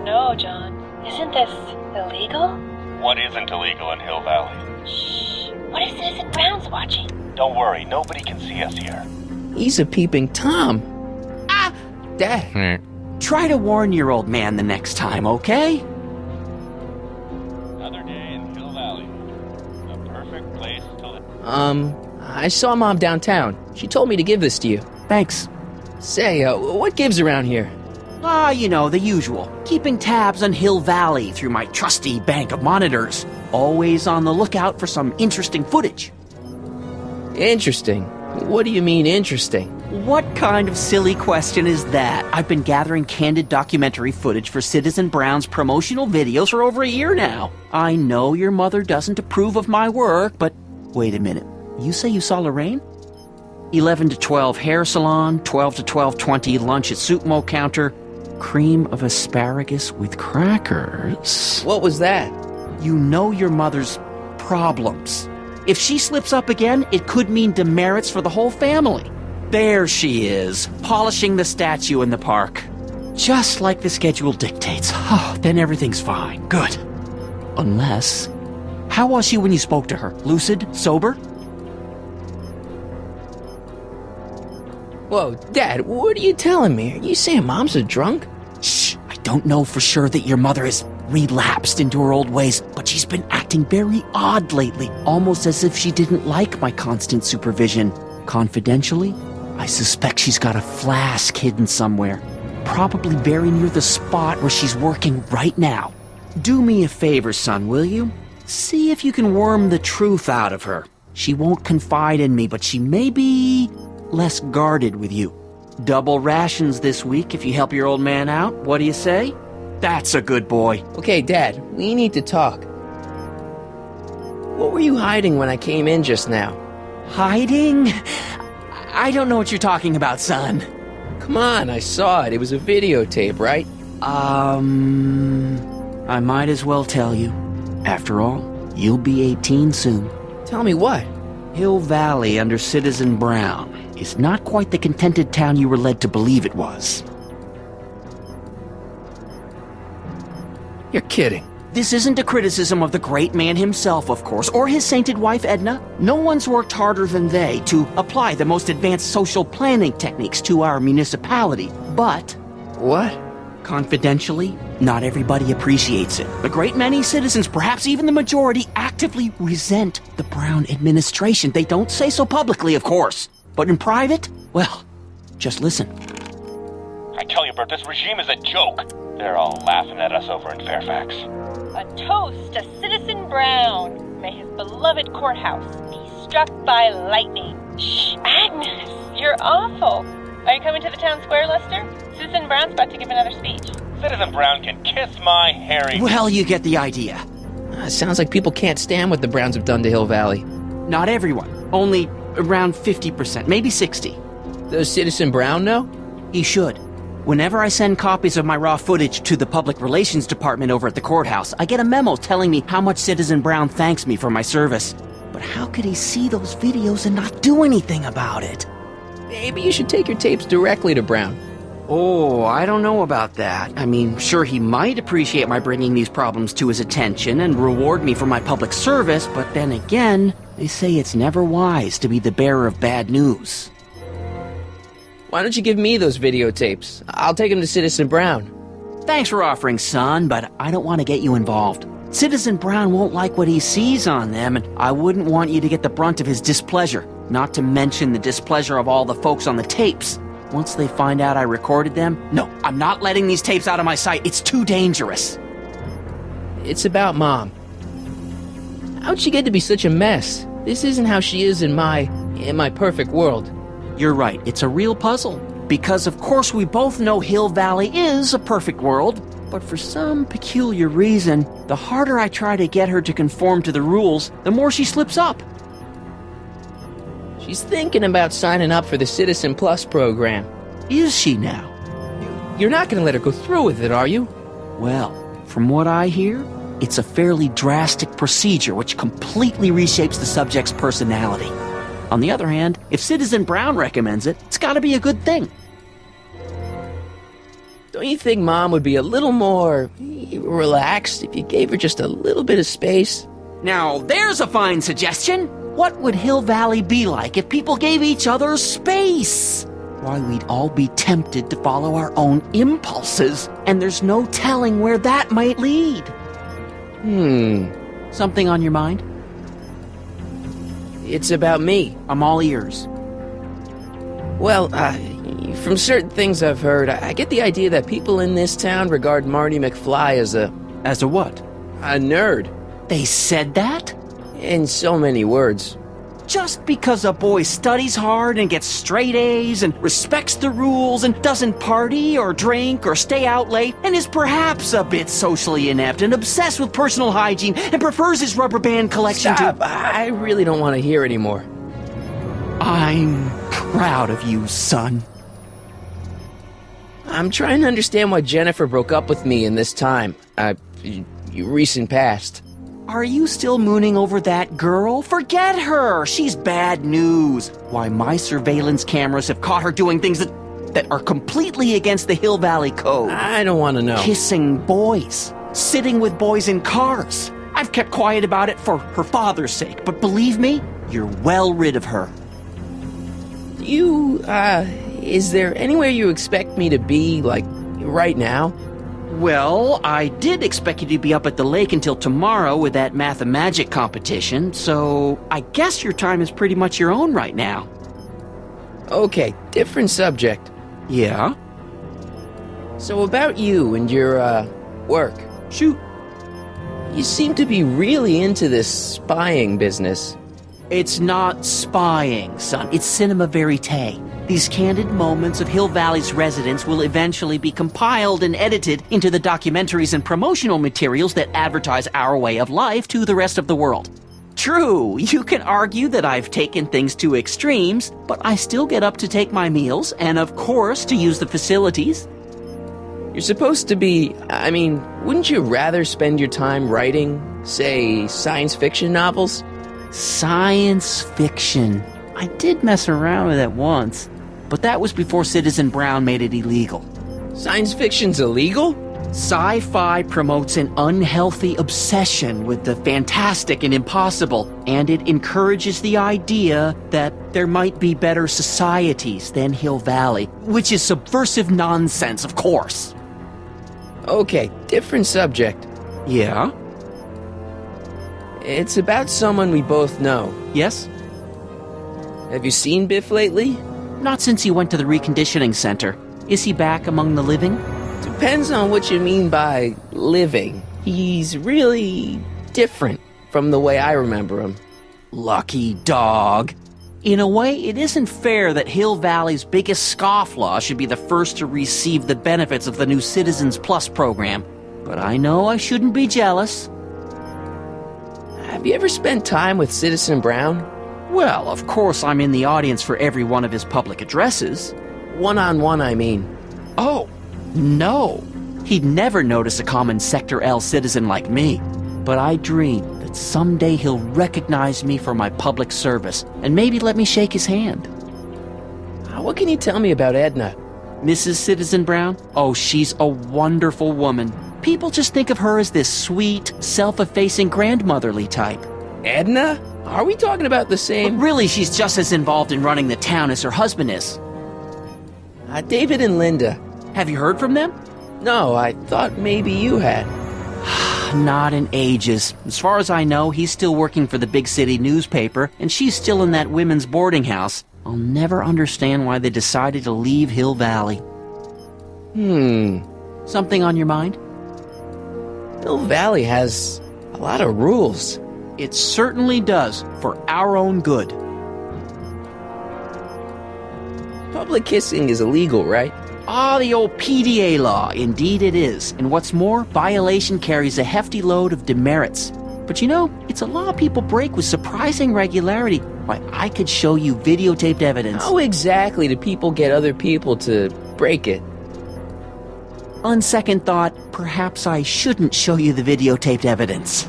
no, John. Isn't this illegal? What isn't illegal in Hill Valley? Shh. What if Citizen Brown's watching? Don't worry, nobody can see us here. He's a peeping Tom. Ah! Dad. Try to warn your old man the next time, okay? Another day in Hill Valley. A perfect place to live. I saw Mom downtown. She told me to give this to you. Thanks. Say, what gives around here? Ah, you know, the usual. Keeping tabs on Hill Valley through my trusty bank of monitors. Always on the lookout for some interesting footage. Interesting. What do you mean, interesting? What kind of silly question is that? I've been gathering candid documentary footage for Citizen Brown's promotional videos for over a year now. I know your mother doesn't approve of my work, but wait a minute. You say you saw Lorraine? 11 to 12 hair salon, 12 to 12:20 lunch at soup mo counter, cream of asparagus with crackers. What was that? You know your mother's problems. If she slips up again, it could mean demerits for the whole family. There she is, polishing the statue in the park. Just like the schedule dictates. Oh, then everything's fine. Good. Unless... How was she when you spoke to her? Lucid? Sober? Whoa, Dad, what are you telling me? Are you saying Mom's a drunk? Shh! I don't know for sure that your mother has relapsed into her old ways, but she's been acting very odd lately, almost as if she didn't like my constant supervision. Confidentially, I suspect she's got a flask hidden somewhere, probably very near the spot where she's working right now. Do me a favor, son, will you? See if you can worm the truth out of her. She won't confide in me, but she may be less guarded with you. Double rations this week if you help your old man out. What do you say? That's a good boy. Okay, Dad, we need to talk. What were you hiding when I came in just now? Hiding? I don't know what you're talking about, son. Come on, I saw it. It was a videotape, right? I might as well tell you. After all, you'll be 18 soon. Tell me what? Hill Valley under Citizen Brown is not quite the contented town you were led to believe it was. You're kidding. This isn't a criticism of the great man himself, of course, or his sainted wife, Edna. No one's worked harder than they to apply the most advanced social planning techniques to our municipality. But, What? confidentially, not everybody appreciates it. A great many citizens, perhaps even the majority, actively resent the Brown administration. They don't say so publicly, of course. But in private, well, just listen. I tell you, Bert, this regime is a joke. They're all laughing at us over in Fairfax. A toast to Citizen Brown. May his beloved courthouse be struck by lightning. Shh, Agnes, you're awful. Are you coming to the town square, Lester? Citizen Brown's about to give another speech. Citizen Brown can kiss my hairy... Well, you get the idea. Sounds like people can't stand what the Browns have done to Hill Valley. Not everyone. Only around 50%, maybe 60. Does Citizen Brown know? He should. Whenever I send copies of my raw footage to the Public Relations Department over at the courthouse, I get a memo telling me how much Citizen Brown thanks me for my service. But how could he see those videos and not do anything about it? Maybe you should take your tapes directly to Brown. Oh, I don't know about that. I mean, sure, he might appreciate my bringing these problems to his attention and reward me for my public service, but then again, they say it's never wise to be the bearer of bad news. Why don't you give me those videotapes? I'll take them to Citizen Brown. Thanks for offering, son, but I don't want to get you involved. Citizen Brown won't like what he sees on them, and I wouldn't want you to get the brunt of his displeasure, not to mention the displeasure of all the folks on the tapes. Once they find out I recorded them, no, I'm not letting these tapes out of my sight. It's too dangerous. It's about Mom. How'd she get to be such a mess? This isn't how she is in my perfect world. You're right, it's a real puzzle. Because of course we both know Hill Valley is a perfect world, but for some peculiar reason, the harder I try to get her to conform to the rules, the more she slips up. She's thinking about signing up for the Citizen Plus program. Is she now? You're not going to let her go through with it, are you? Well, from what I hear, it's a fairly drastic procedure which completely reshapes the subject's personality. On the other hand, if Citizen Brown recommends it, it's gotta be a good thing. Don't you think Mom would be a little more relaxed if you gave her just a little bit of space? Now, there's a fine suggestion. What would Hill Valley be like if people gave each other space? Why, we'd all be tempted to follow our own impulses, and there's no telling where that might lead. Something on your mind? It's about me. I'm all ears. Well, from certain things I've heard, I get the idea that people in this town regard Marty McFly as a As a what? nerd. They said that? In so many words. Just because a boy studies hard and gets straight A's and respects the rules and doesn't party or drink or stay out late and is perhaps a bit socially inept and obsessed with personal hygiene and prefers his rubber band collection Stop! I really don't want to hear anymore. I'm proud of you, son. I'm trying to understand why Jennifer broke up with me in this time. Recent past. Are you still mooning over that girl? Forget her! She's bad news. Why, my surveillance cameras have caught her doing things that are completely against the Hill Valley Code. I don't want to know. Kissing boys. Sitting with boys in cars. I've kept quiet about it for her father's sake, but believe me, you're well rid of her. Is there anywhere you expect me to be, like, right now? Well, I did expect you to be up at the lake until tomorrow with that math-magic competition, so I guess your time is pretty much your own right now. Okay, different subject. Yeah? So about you and your, work. Shoot. You seem to be really into this spying business. It's not spying, son. It's cinema verite. These candid moments of Hill Valley's residents will eventually be compiled and edited into the documentaries and promotional materials that advertise our way of life to the rest of the world. True, you can argue that I've taken things to extremes, but I still get up to take my meals and, of course, to use the facilities. You're supposed to be... wouldn't you rather spend your time writing, say, science fiction novels? Science fiction. I did mess around with it once, but that was before Citizen Brown made it illegal. Science fiction's illegal? Sci-fi promotes an unhealthy obsession with the fantastic and impossible, and it encourages the idea that there might be better societies than Hill Valley, which is subversive nonsense, of course. Okay, different subject. Yeah? It's about someone we both know. Yes? Have you seen Biff lately? Not since he went to the reconditioning center. Is he back among the living? Depends on what you mean by living. He's really different from the way I remember him. Lucky dog. In a way, it isn't fair that Hill Valley's biggest scofflaw should be the first to receive the benefits of the new Citizens Plus program. But I know I shouldn't be jealous. Have you ever spent time with Citizen Brown? Well, of course I'm in the audience for every one of his public addresses. One-on-one, I mean. Oh, no. He'd never notice a common Sector L citizen like me. But I dream that someday he'll recognize me for my public service and maybe let me shake his hand. What can you tell me about Edna? Mrs. Citizen Brown? Oh, she's a wonderful woman. People just think of her as this sweet, self-effacing grandmotherly type. Edna? Are we talking about the same? But really, she's just as involved in running the town as her husband is. David and Linda. Have you heard from them? No, I thought maybe you had. Not in ages. As far as I know, he's still working for the big city newspaper, and she's still in that women's boarding house. I'll never understand why they decided to leave Hill Valley. Something on your mind? Hill Valley has a lot of rules. It certainly does, for our own good. Public kissing is illegal, right? Ah, the old PDA law. Indeed it is. And what's more, violation carries a hefty load of demerits. But you know, it's a law people break with surprising regularity. Why, I could show you videotaped evidence. How exactly do people get other people to break it? On second thought, perhaps I shouldn't show you the videotaped evidence.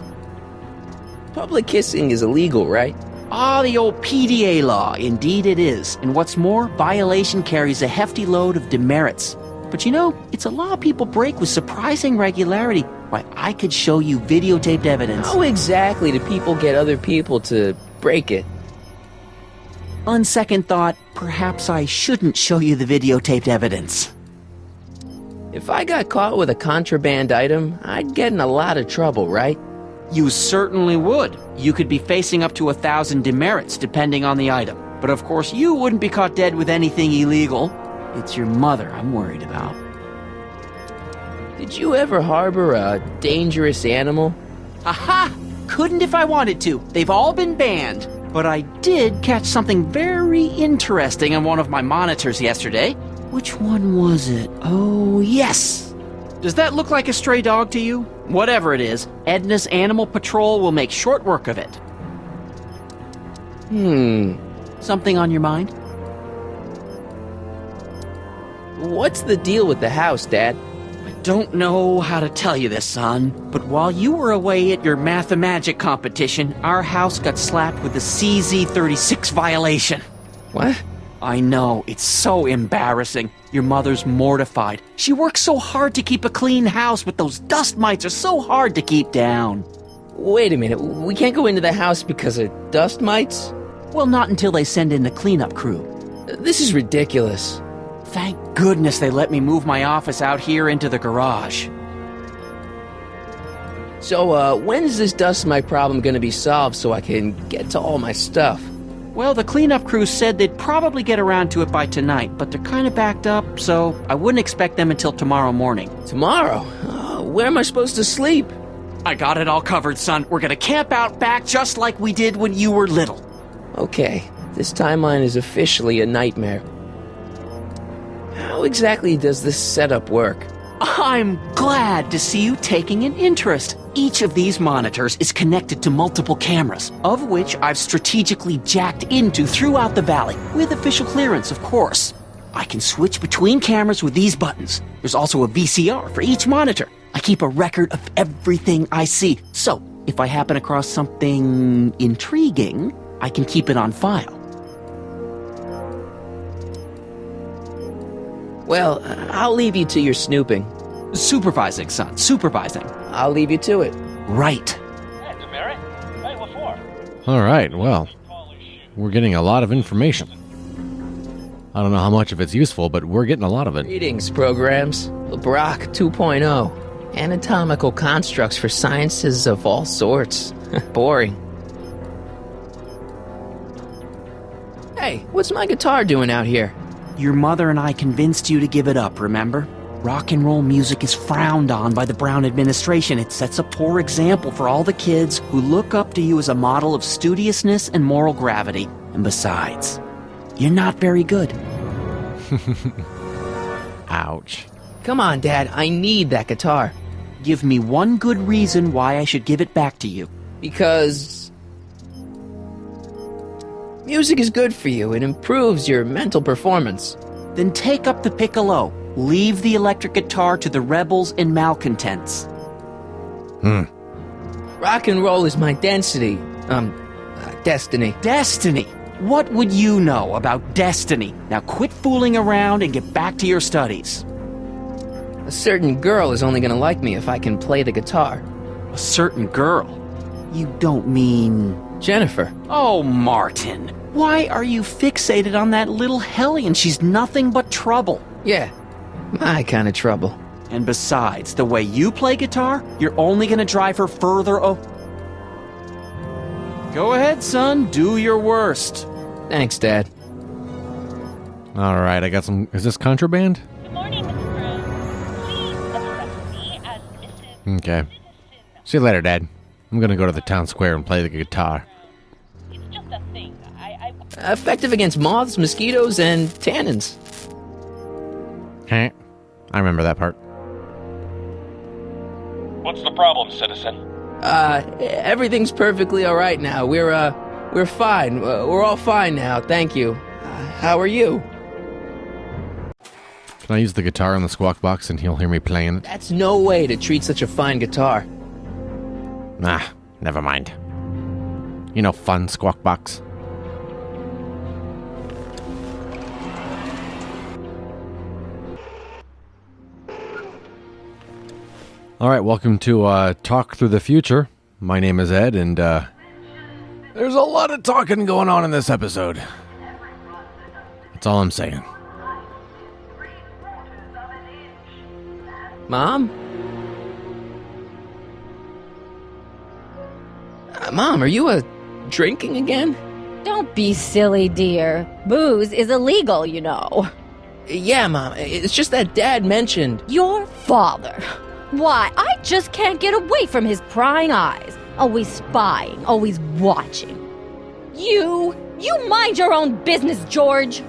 Public kissing is illegal, right? Ah, the old PDA law. Indeed it is. And what's more, violation carries a hefty load of demerits. But you know, it's a law people break with surprising regularity. Why, I could show you videotaped evidence. How exactly do people get other people to break it? On second thought, perhaps I shouldn't show you the videotaped evidence. If I got caught with a contraband item, I'd get in a lot of trouble, right? You certainly would. You could be facing up to 1,000 demerits, depending on the item. But of course, you wouldn't be caught dead with anything illegal. It's your mother I'm worried about. Did you ever harbor a dangerous animal? Aha! Couldn't if I wanted to. They've all been banned. But I did catch something very interesting on one of my monitors yesterday. Which one was it? Oh, yes! Does that look like a stray dog to you? Whatever it is, Edna's Animal Patrol will make short work of it. Something on your mind? What's the deal with the house, Dad? I don't know how to tell you this, son, but while you were away at your Mathemagic competition, our house got slapped with a CZ36 violation. What? I know, it's so embarrassing. Your mother's mortified. She works so hard to keep a clean house, but those dust mites are so hard to keep down. Wait a minute, we can't go into the house because of dust mites? Well, not until they send in the cleanup crew. This is ridiculous. Thank goodness they let me move my office out here into the garage. So, when's this dust mite problem gonna be solved so I can get to all my stuff? Well, the cleanup crew said they'd probably get around to it by tonight, but they're kind of backed up, so I wouldn't expect them until tomorrow morning. Tomorrow? Where am I supposed to sleep? I got it all covered, son. We're gonna camp out back just like we did when you were little. Okay, this timeline is officially a nightmare. How exactly does this setup work? I'm glad to see you taking an interest. Each of these monitors is connected to multiple cameras, of which I've strategically jacked into throughout the valley, with official clearance, of course. I can switch between cameras with these buttons. There's also a VCR for each monitor. I keep a record of everything I see, so if I happen across something intriguing, I can keep it on file. Well, I'll leave you to your snooping. Supervising, son, supervising. I'll leave you to it. Right. Hey, Demerit. Hey, what for? All right, well, we're getting a lot of information. I don't know how much of it's useful, but we're getting a lot of it. Greetings, programs. Brock 2.0. Anatomical constructs for sciences of all sorts. Boring. Hey, what's my guitar doing out here? Your mother and I convinced you to give it up, remember? Rock and roll music is frowned on by the Brown administration. It sets a poor example for all the kids who look up to you as a model of studiousness and moral gravity. And besides, you're not very good. Ouch. Come on, Dad, I need that guitar. Give me one good reason why I should give it back to you. Because music is good for you. It improves your mental performance. Then take up the piccolo. Leave the electric guitar to the rebels and malcontents. Rock and roll is my density. Destiny. Destiny? What would you know about destiny? Now quit fooling around and get back to your studies. A certain girl is only gonna like me if I can play the guitar. A certain girl? You don't mean... Jennifer. Oh, Martin. Why are you fixated on that little hellion? She's nothing but trouble. Yeah, my kind of trouble. And besides, the way you play guitar, you're only gonna drive her further Go ahead, son. Do your worst. Thanks, Dad. All right, I got some... Is this contraband? Good morning, Mrs. Brown. Please address me as Mrs. Okay. See you later, Dad. I'm gonna go to the town square and play the guitar. It's just a thing. Effective against moths, mosquitoes, and tannins. Heh. I remember that part. What's the problem, citizen? Everything's perfectly all right now. We're fine. We're all fine now, thank you. How are you? Can I use the guitar on the squawk box and he'll hear me playing it? That's no way to treat such a fine guitar. Nah, never mind. You know, fun squawk box. All right, welcome to Talk Through the Future. My name is Ed, and there's a lot of talking going on in this episode. That's all I'm saying. Mom? Mom, are you drinking again? Don't be silly, dear. Booze is illegal, you know. Yeah, Mom. It's just that Dad mentioned... Your father. Why, I just can't get away from his prying eyes. Always spying, always watching. You mind your own business, George.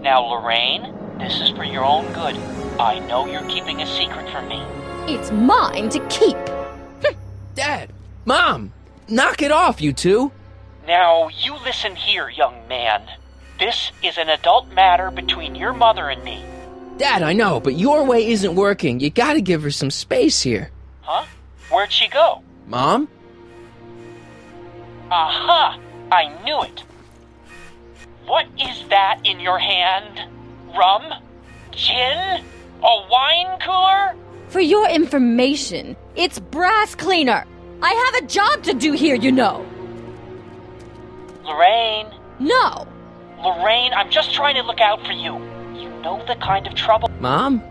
Now, Lorraine, this is for your own good. I know you're keeping a secret from me. It's mine to keep. Dad! Mom! Knock it off, you two! Now, you listen here, young man. This is an adult matter between your mother and me. Dad, I know, but your way isn't working. You gotta give her some space here. Huh? Where'd she go? Mom? Aha! I knew it. What is that in your hand? Rum? Gin? A wine cooler? For your information, it's brass cleaner. I have a job to do here, you know. Lorraine. No. Lorraine, I'm just trying to look out for you. You know the kind of trouble... Mom?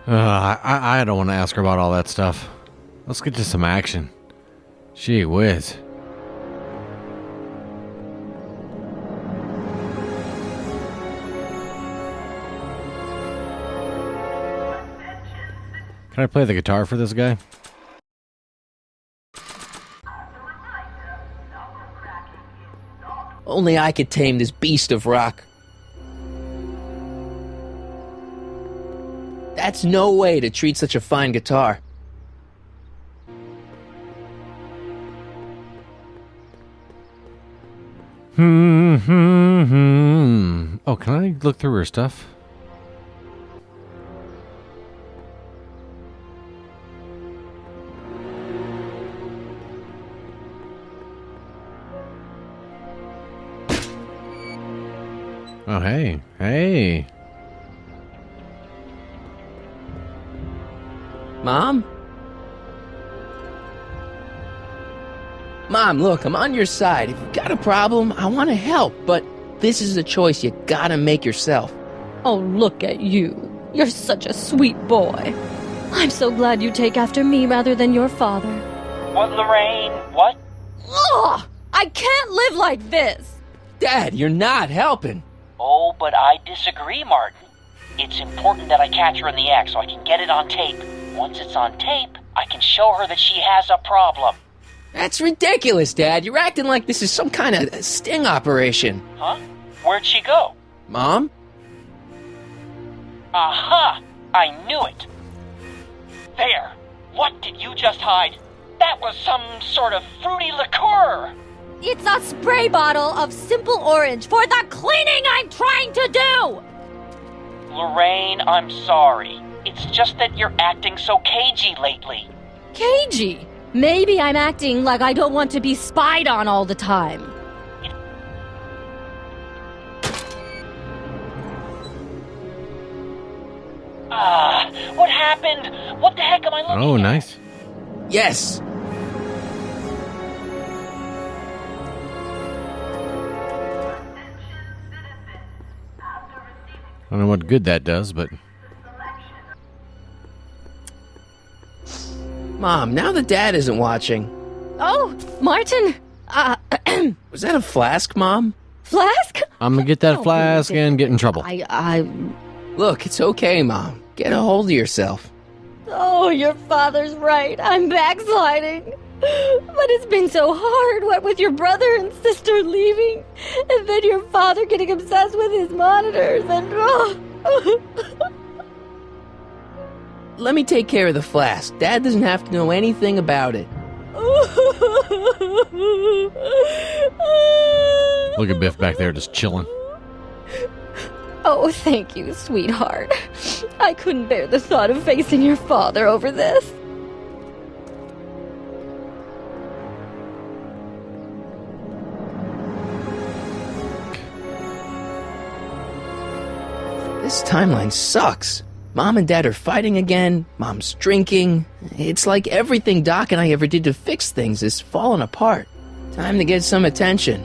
I don't want to ask her about all that stuff. Let's get to some action. Gee whiz. Can I play the guitar for this guy? Only I could tame this beast of rock. That's no way to treat such a fine guitar. Oh, can I look through her stuff? Oh, hey. Hey. Mom? Mom, look, I'm on your side. If you've got a problem, I want to help, but this is a choice you gotta make yourself. Oh, look at you. You're such a sweet boy. I'm so glad you take after me rather than your father. What, Lorraine? What? Ugh! I can't live like this! Dad, you're not helping. Oh, but I disagree, Martin. It's important that I catch her in the act so I can get it on tape. Once it's on tape, I can show her that she has a problem. That's ridiculous, Dad. You're acting like this is some kind of sting operation. Huh? Where'd she go? Mom? Aha! I knew it. There. What did you just hide? That was some sort of fruity liqueur. It's a spray bottle of simple orange for the cleaning I'm trying to do! Lorraine, I'm sorry. It's just that you're acting so cagey lately. Cagey? Maybe I'm acting like I don't want to be spied on all the time. What happened? What the heck am I looking at? Oh, nice. Yes. I don't know what good that does, but... Mom, now that Dad isn't watching. Oh, Martin! Was that a flask, Mom? Flask? I'm gonna get that Oh, flask and get in trouble. Look, it's okay, Mom. Get a hold of yourself. Oh, your father's right. I'm backsliding. But it's been so hard, what with your brother and sister leaving, and then your father getting obsessed with his monitors, and... Let me take care of the flask. Dad doesn't have to know anything about it. Look at Biff back there just chilling. Oh, thank you, sweetheart. I couldn't bear the thought of facing your father over this. This timeline sucks. Mom and Dad are fighting again. Mom's drinking. It's like everything Doc and I ever did to fix things is falling apart. Time to get some attention.